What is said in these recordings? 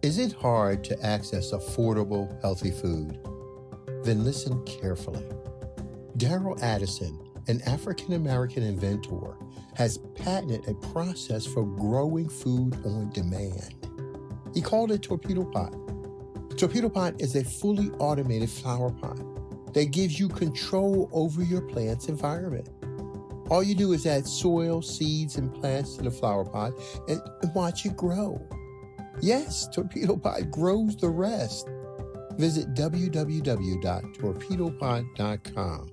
Is it hard to access affordable, healthy food? Then listen carefully. Daryl Addison, an African-American inventor, has patented a process for growing food on demand. He called it Torpedo Pot. Torpedo Pot is a fully automated flower pot that gives you control over your plant's environment. All you do is add soil, seeds, and plants to the flower pot and watch it grow. Yes, Torpedo Pot grows the rest. Visit www.torpedopot.com.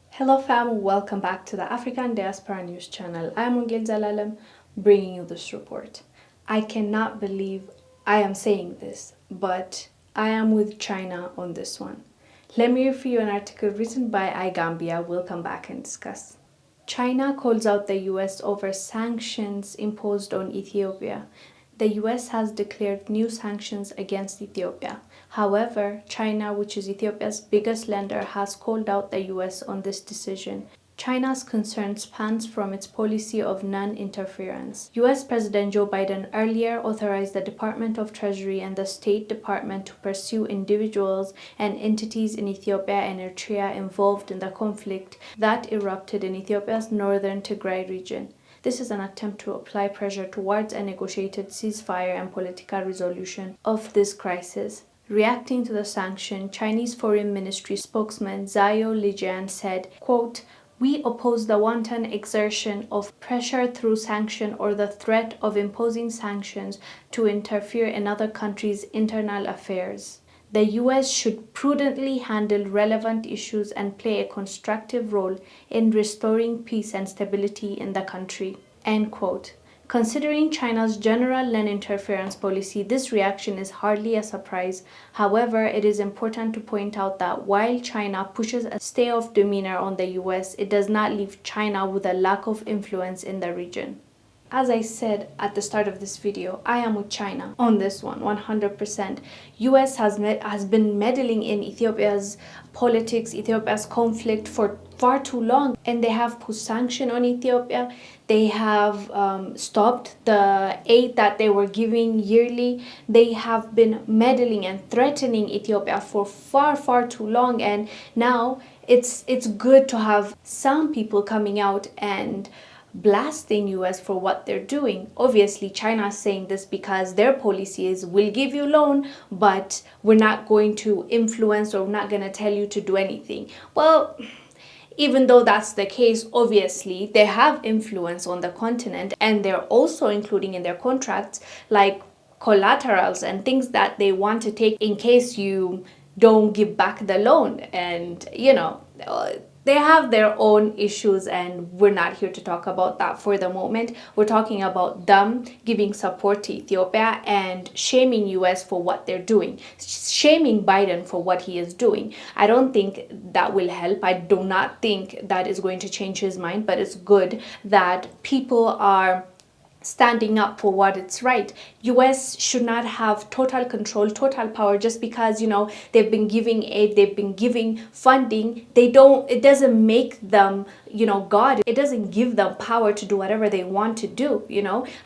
Hello fam, welcome back to the African Diaspora News channel. I am Wongel Zelalem, bringing you this report. I cannot believe I am saying this, but I am with China on this one. Let me read for you an article written by iGambia. We'll come back and discuss. China calls out the US over sanctions imposed on Ethiopia. The US has declared new sanctions against Ethiopia. However, China, which is Ethiopia's biggest lender, has called out the US on this decision. China's concern spans from its policy of non-interference. US President Joe Biden earlier authorized the Department of Treasury and the State Department to pursue individuals and entities in Ethiopia and Eritrea involved in the conflict that erupted in Ethiopia's northern Tigray region. This is an attempt to apply pressure towards a negotiated ceasefire and political resolution of this crisis. Reacting to the sanction, Chinese Foreign Ministry spokesman Zhao Lijian said, quote, "We oppose the wanton exertion of pressure through sanction or the threat of imposing sanctions to interfere in other countries' internal affairs. The US should prudently handle relevant issues and play a constructive role in restoring peace and stability in the country." End quote. Considering China's general non-interference policy, this reaction is hardly a surprise. However, it is important to point out that while China pushes a stay-off demeanor on the US, it does not leave China with a lack of influence in the region. As I said at the start of this video, I am with China on this one, 100%. US has been meddling in Ethiopia's politics, Ethiopia's conflict for far too long, and they have put sanctions on Ethiopia. They have stopped the aid that they were giving yearly. They have been meddling and threatening Ethiopia for far too long, and now it's good to have some people coming out and blasting US for what they're doing. Obviously, China is saying this because their policy is, we'll give you loan, but we're not going to influence or we're not going to tell you to do anything. Well, even though that's the case, obviously, they have influence on the continent, and they're also including in their contracts like collaterals and things that they want to take in case you don't give back the loan. And, they have their own issues, and we're not here to talk about that for the moment. We're talking about them giving support to Ethiopia and shaming US for what they're doing, shaming Biden for what he is doing. I don't think that will help. I do not think that is going to change his mind, but it's good that people are standing up for what is right. US should not have total control, total power just because, they've been giving aid, they've been giving funding. It doesn't make them, God. It doesn't give them power to do whatever they want to do,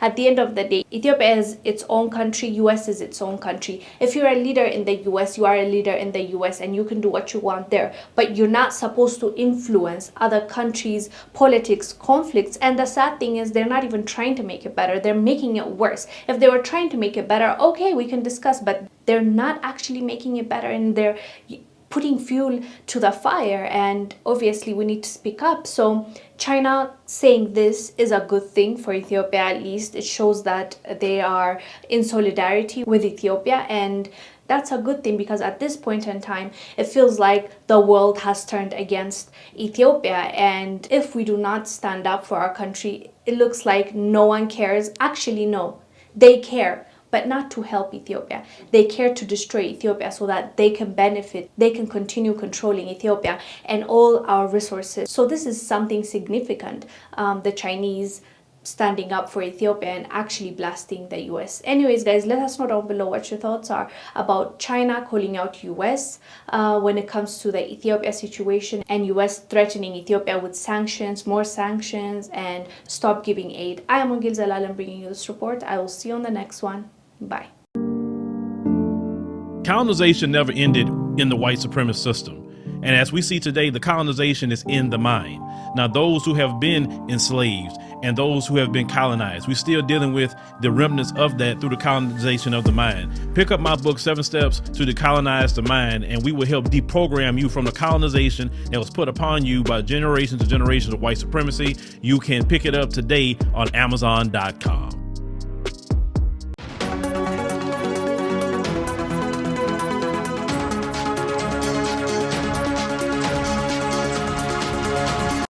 At the end of the day, Ethiopia is its own country, US is its own country. If you're a leader in the US, you are a leader in the US, and you can do what you want there. But you're not supposed to influence other countries' politics, conflicts. And the sad thing is, they're not even trying to make it better. They're making it worse. If they were trying to make it better, okay, we can discuss, but they're not actually making it better, and they're putting fuel to the fire. And obviously we need to speak up. So China saying this is a good thing for Ethiopia. At least it shows that they are in solidarity with Ethiopia, and that's a good thing, because at this point in time, it feels like the world has turned against Ethiopia. And if we do not stand up for our country, it looks like no one cares. Actually, no, they care, but not to help Ethiopia. They care to destroy Ethiopia so that they can benefit, they can continue controlling Ethiopia and all our resources. So this is something significant. The Chinese standing up for Ethiopia and actually blasting the US. Anyways, guys, let us know down below what your thoughts are about China calling out US when it comes to the Ethiopia situation, and US threatening Ethiopia with sanctions, more sanctions, and stop giving aid. I am Wongel Zelalem bringing you this report. I will see you on the next one. Bye. Colonization never ended in the white supremacist system. And as we see today, the colonization is in the mind. Now, those who have been enslaved and those who have been colonized, we're still dealing with the remnants of that through the colonization of the mind. Pick up my book, 7 Steps to Decolonize the Mind, and we will help deprogram you from the colonization that was put upon you by generations and generations of white supremacy. You can pick it up today on Amazon.com.